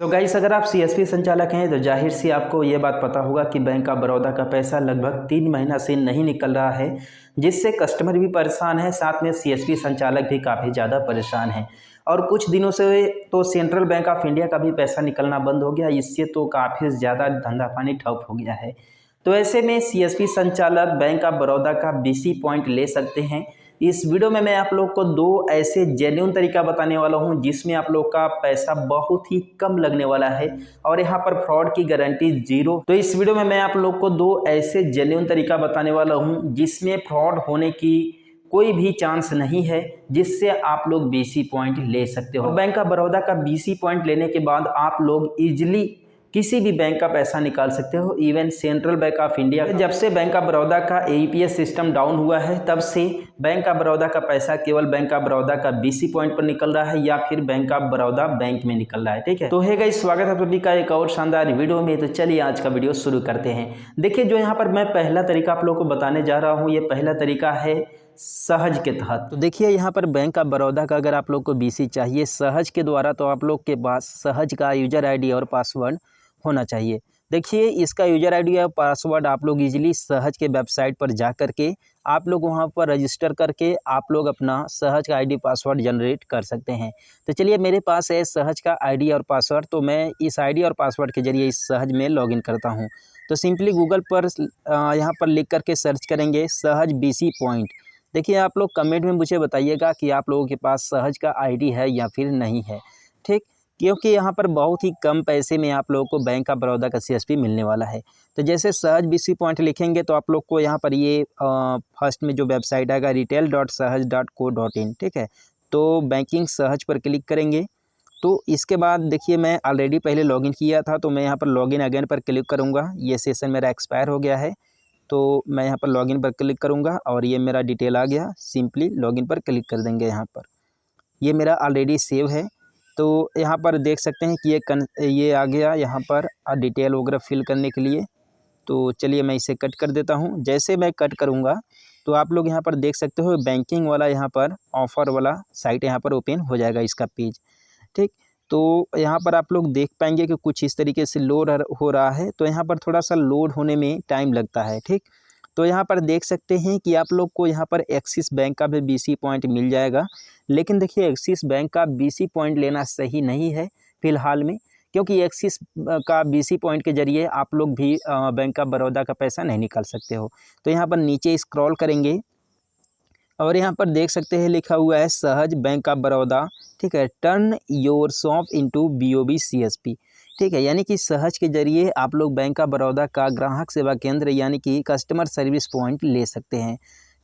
तो गाइस, अगर आप सीएसपी संचालक हैं तो जाहिर सी आपको ये बात पता होगा कि बैंक ऑफ बड़ौदा का पैसा लगभग 3 महीना से नहीं निकल रहा है, जिससे कस्टमर भी परेशान है, साथ में सीएसपी संचालक भी काफ़ी ज़्यादा परेशान है। और कुछ दिनों से तो सेंट्रल बैंक ऑफ इंडिया का भी पैसा निकलना बंद हो गया, इससे तो काफ़ी ज़्यादा धंधा पानी ठप हो गया है। तो ऐसे में सीएसपी संचालक बैंक ऑफ बड़ौदा का बीसी पॉइंट ले सकते हैं। इस वीडियो में मैं आप लोग को दो ऐसे जेन्युइन तरीका बताने वाला हूं जिसमें आप लोग का पैसा बहुत ही कम लगने वाला है और यहां पर फ्रॉड की गारंटी जीरो। तो इस वीडियो में मैं आप लोग को दो ऐसे जेन्युइन तरीका बताने वाला हूं जिसमें फ्रॉड होने की कोई भी चांस नहीं है, जिससे आप लोग बीसी पॉइंट ले सकते हो। बैंक ऑफ बड़ौदा का बीसी पॉइंट लेने के बाद आप लोग इजिली किसी भी बैंक का पैसा निकाल सकते हो। Even central bank of India, जब से बैंक ऑफ बड़ौदा का एईपीएस सिस्टम डाउन हुआ है तब से बैंक ऑफ बड़ौदा का पैसा केवल बैंक ऑफ बड़ौदा का बीसी पॉइंट पर निकल रहा है या फिर बैंक ऑफ बड़ौदा बैंक में निकल रहा है। ठीक है, तो है गाइस, स्वागत है सभी का एक और शानदार वीडियो में। तो चलिए आज का वीडियो शुरू करते हैं। देखिए, जो यहाँ पर मैं पहला तरीका आप लोग को बताने जा रहा हूँ, ये पहला तरीका है सहज के तहत। तो देखिए, यहाँ पर बैंक ऑफ बड़ौदा का अगर आप लोग को बीसी चाहिए सहज के द्वारा, तो आप लोग के पास सहज का यूजर आईडी और पासवर्ड होना चाहिए। देखिए, इसका यूजर आईडी और पासवर्ड आप लोग इजीली सहज के वेबसाइट पर जा करके आप लोग वहां पर रजिस्टर करके आप लोग अपना सहज का आईडी पासवर्ड जनरेट कर सकते हैं। तो चलिए, मेरे पास है सहज का आईडी और पासवर्ड, तो मैं इस आईडी और पासवर्ड के जरिए इस सहज में लॉगिन करता हूं। तो सिंपली गूगल पर यहाँ पर लिख करके सर्च करेंगे सहज बीसी पॉइंट। देखिए, आप लोग कमेंट में मुझे बताइएगा कि आप लोगों के पास सहज का आईडी है या फिर नहीं है। ठीक, क्योंकि यहाँ पर बहुत ही कम पैसे में आप लोगों को बैंक ऑफ बड़ौदा का सीएसपी मिलने वाला है। तो जैसे सहज बीसी पॉइंट लिखेंगे तो आप लोग को यहाँ पर ये फर्स्ट में जो वेबसाइट आएगा retail.sahaj.co.in। ठीक है, तो बैंकिंग सहज पर क्लिक करेंगे। तो इसके बाद देखिए, मैं ऑलरेडी पहले लॉगिन किया था, तो मैं यहाँ पर लॉगिन अगेन पर क्लिक करूँगा। ये सेशन मेरा एक्सपायर हो गया है, तो मैं यहाँ पर लॉगिन पर क्लिक करूँगा और ये मेरा डिटेल आ गया। सिंपली लॉगिन पर क्लिक कर देंगे। यहाँ पर ये मेरा ऑलरेडी सेव है, तो यहाँ पर देख सकते हैं कि ये आ गया यहाँ पर डिटेल वगैरह फिल करने के लिए। तो चलिए, मैं इसे कट कर देता हूँ। जैसे मैं कट करूँगा तो आप लोग यहाँ पर देख सकते हो बैंकिंग वाला यहाँ पर ऑफ़र वाला साइट यहाँ पर ओपन हो जाएगा, इसका पेज। ठीक, तो यहाँ पर आप लोग देख पाएंगे कि कुछ इस तरीके से लोड हो रहा है। तो यहाँ पर थोड़ा सा लोड होने में टाइम लगता है। ठीक, तो यहाँ पर देख सकते हैं कि आप लोग को यहाँ पर एक्सिस बैंक का भी बीसी पॉइंट मिल जाएगा। लेकिन देखिए, एक्सिस बैंक का बीसी पॉइंट लेना सही नहीं है फ़िलहाल में, क्योंकि एक्सिस का बीसी पॉइंट के जरिए आप लोग भी बैंक ऑफ बड़ौदा का पैसा नहीं निकाल सकते हो। तो यहाँ पर नीचे स्क्रॉल करेंगे और यहाँ पर देख सकते हैं लिखा हुआ है सहज बैंक ऑफ बड़ौदा। ठीक है, turn your shop into BOB CSP. ठीक है, यानी कि सहज के जरिए आप लोग बैंक ऑफ बड़ौदा का ग्राहक सेवा केंद्र यानी कि कस्टमर सर्विस पॉइंट ले सकते हैं।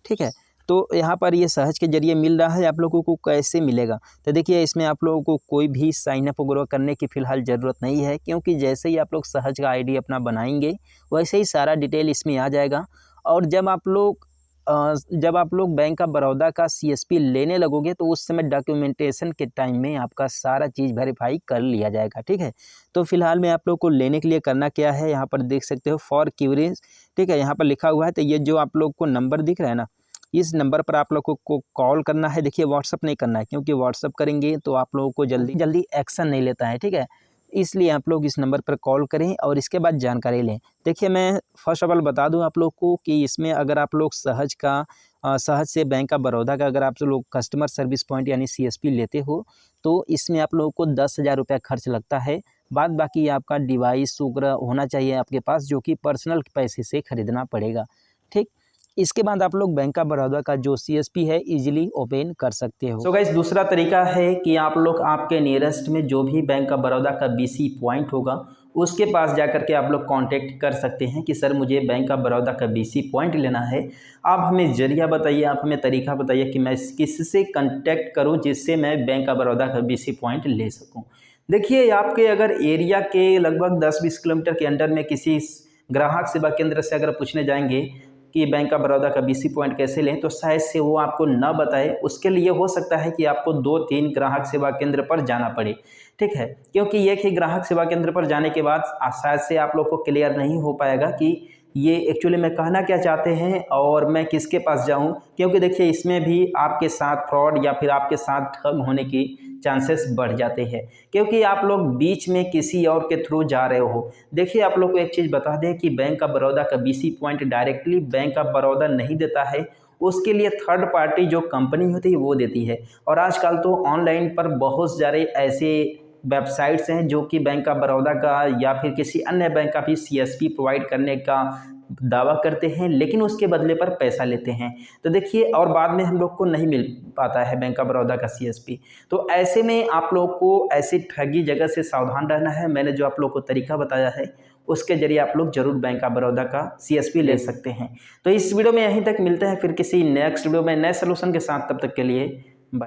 ठीक है, तो यहाँ पर ये सहज के जरिए मिल रहा है। आप लोगों को कैसे मिलेगा, तो देखिए, इसमें आप लोगों को कोई भी साइन अप वगैरह करने की फ़िलहाल ज़रूरत नहीं है, क्योंकि जैसे ही आप लोग सहज का आईडी अपना बनाएंगे वैसे ही सारा डिटेल इसमें आ जाएगा। और जब आप लोग बैंक ऑफ बड़ौदा का सीएसपी लेने लगोगे तो उस समय डॉक्यूमेंटेशन के टाइम में आपका सारा चीज़ वेरीफाई कर लिया जाएगा। ठीक है, तो फिलहाल में आप लोग को लेने के लिए करना क्या है, यहाँ पर देख सकते हो फॉर क्यूरीज। ठीक है, यहाँ पर लिखा हुआ है। तो ये जो आप लोग को नंबर दिख रहा है ना, इस नंबर पर आप लोगों को कॉल करना है। देखिए, व्हाट्सअप नहीं करना है, क्योंकि व्हाट्सअप करेंगे तो आप लोगों को जल्दी जल्दी एक्शन नहीं लेता है। ठीक है, इसलिए आप लोग इस नंबर पर कॉल करें और इसके बाद जानकारी लें। देखिए, मैं फर्स्ट ऑफ ऑल बता दूं आप लोग को कि इसमें अगर आप लोग सहज से बैंक ऑफ बड़ौदा का अगर आप लोग कस्टमर सर्विस पॉइंट यानी सीएसपी लेते हो तो इसमें आप लोगों को 10,000 रुपया खर्च लगता है। बाद बाकी आपका डिवाइस वगैरह होना चाहिए आपके पास, जो कि पर्सनल पैसे से खरीदना पड़ेगा। ठीक, इसके बाद आप लोग बैंक ऑफ बड़ौदा का जो सीएसपी है इजीली ओपन कर सकते हो। सो गाइस, दूसरा तरीका है कि आप लोग आपके नियरेस्ट में जो भी बैंक ऑफ बड़ौदा का बीसी पॉइंट होगा उसके पास जाकर के आप लोग कांटेक्ट कर सकते हैं कि सर मुझे बैंक ऑफ बड़ौदा का बीसी पॉइंट लेना है। आप हमें जरिया बताइए, आप हमें तरीका बताइए कि मैं किससे कांटेक्ट करूं जिससे मैं बैंक ऑफ बड़ौदा का बीसी पॉइंट ले सकूं। देखिए, आपके अगर एरिया के लगभग 10-20 किलोमीटर के अंडर में किसी ग्राहक सेवा केंद्र से अगर पूछने जाएंगे कि बैंक ऑफ बड़ौदा का बीसी पॉइंट कैसे लें, तो शायद से वो आपको न बताए। उसके लिए हो सकता है कि आपको 2-3 ग्राहक सेवा केंद्र पर जाना पड़े। ठीक है, क्योंकि एक ही ग्राहक सेवा केंद्र पर जाने के बाद शायद से आप लोग को क्लियर नहीं हो पाएगा कि ये एक्चुअली मैं कहना क्या चाहते हैं और मैं किसके पास जाऊं, क्योंकि देखिए इसमें भी आपके साथ फ्रॉड या फिर आपके साथ ठग होने की चांसेस बढ़ जाते हैं, क्योंकि आप लोग बीच में किसी और के थ्रू जा रहे हो। देखिए आप लोग को एक चीज़ बता दें कि बैंक ऑफ बड़ौदा का BC point directly bank of Baroda नहीं देता है, उसके लिए थर्ड पार्टी जो कंपनी होती है वो देती है। और आजकल तो ऑनलाइन पर बहुत सारे ऐसे वेबसाइट्स हैं जो कि बैंक ऑफ बड़ौदा का या फिर किसी अन्य बैंक का भी CSP प्रोवाइड करने का दावा करते हैं, लेकिन उसके बदले पर पैसा लेते हैं। तो देखिए और बाद में हम लोग को नहीं मिल पाता है बैंक ऑफ बड़ौदा का CSP। तो ऐसे में आप लोग को ऐसी ठगी जगह से सावधान रहना है। मैंने जो आप लोग को तरीका बताया है उसके जरिए आप लोग जरूर बैंक ऑफ बड़ौदा का CSP ले सकते हैं। तो इस वीडियो में यहीं तक, मिलते हैं फिर किसी नेक्स्ट वीडियो में नए सोल्यूशन के साथ। तब तक के लिए